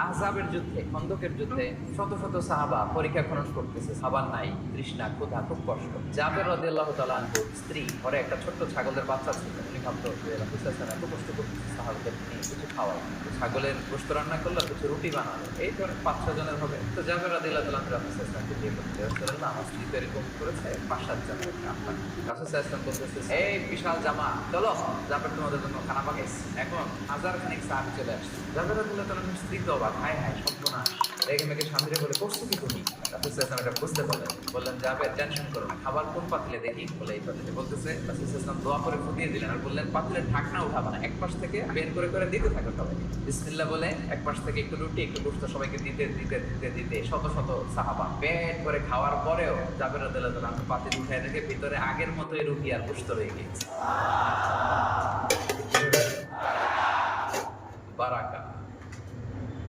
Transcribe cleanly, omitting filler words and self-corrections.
আহজাবের যুদ্ধে, খন্দকের যুদ্ধে শত শত সাহাবা পরীক্ষা খনন করতেছে, খাবার নাই, তৃষ্ণা, ক্ষুধা, খুব কষ্ট। জাবের রাদিয়াল্লাহু তাআলা আনহু স্ত্রী, ঘরে একটা ছোট্ট ছাগলের বাচ্চা ছিল। উনি ভাবতো যে রাসূল সাল্লাল্লাহু আলাইহি ওয়াসাল্লাম এত কষ্ট করতেছে, সাহাবাদের নিয়ে কিছু খাওয়াই, তো ছাগলের গোশত রান্না করলো, কিছু রুটি বানালো, এই ধরেন 5-6 জনের হবে। তো জাবের রাদিয়াল্লাহু তাআলা আনহু রাসূল সাল্লাল্লাহু আলাইহি ওয়াসাল্লামকে দিয়ে বলতে, ইয়া রাসূলুল্লাহ, আমার স্ত্রী তো এরকম করেছে, 5-7 জনের আপনার। রাসূল সাল্লাল্লাহু আলাইহি ওয়াসাল্লাম বলতেছে, এই বিশাল জামা, চলো জাবের তোমাদের জন্য খানা পাকাইছে। এখন হাজার খানিক সাহাবী চলে আসছে। জাবের রাদিয়াল্লাহু তাআলা আনহুর স্ত্রী তো অবাক, হায় হায় সর্বনাশ, রেগে মেগে স্বামীরে বলে, করছো কি তুমি? রাসূল সাল্লাল্লাহু আলাইহি ওয়াসাল্লাম এটা বুঝতে পারলেন, বললেন, জাবের টেনশন করো না, খাবার কোন পাতিলে দেখি? বলে এই পাতিলে। বলতেছে, রাসূল সাল্লাল্লাহু আলাইহি ওয়াসাল্লাম দোয়া করে ফুটিয়ে দিলেন আর বললেন, পাতিলের ঢাকনা উঠাবা না, এক পাশ থেকে বের করে করে দিতে থাকো সবাইকে। বিসমিল্লাহ বলে এক পাশ থেকে একটু রুটি একটু গোশত সবাইকে দিতে দিতে দিতে দিতে শত শত সাহাবা পেট করে খাওয়ার পরেও জাবের রাদিয়াল্লাহু তাআলা আনহু পাতিল উঠায় রেখে ভিতরে আগের মতোই রুটি আর গোশত রয়ে গিয়েছে। বারাকা।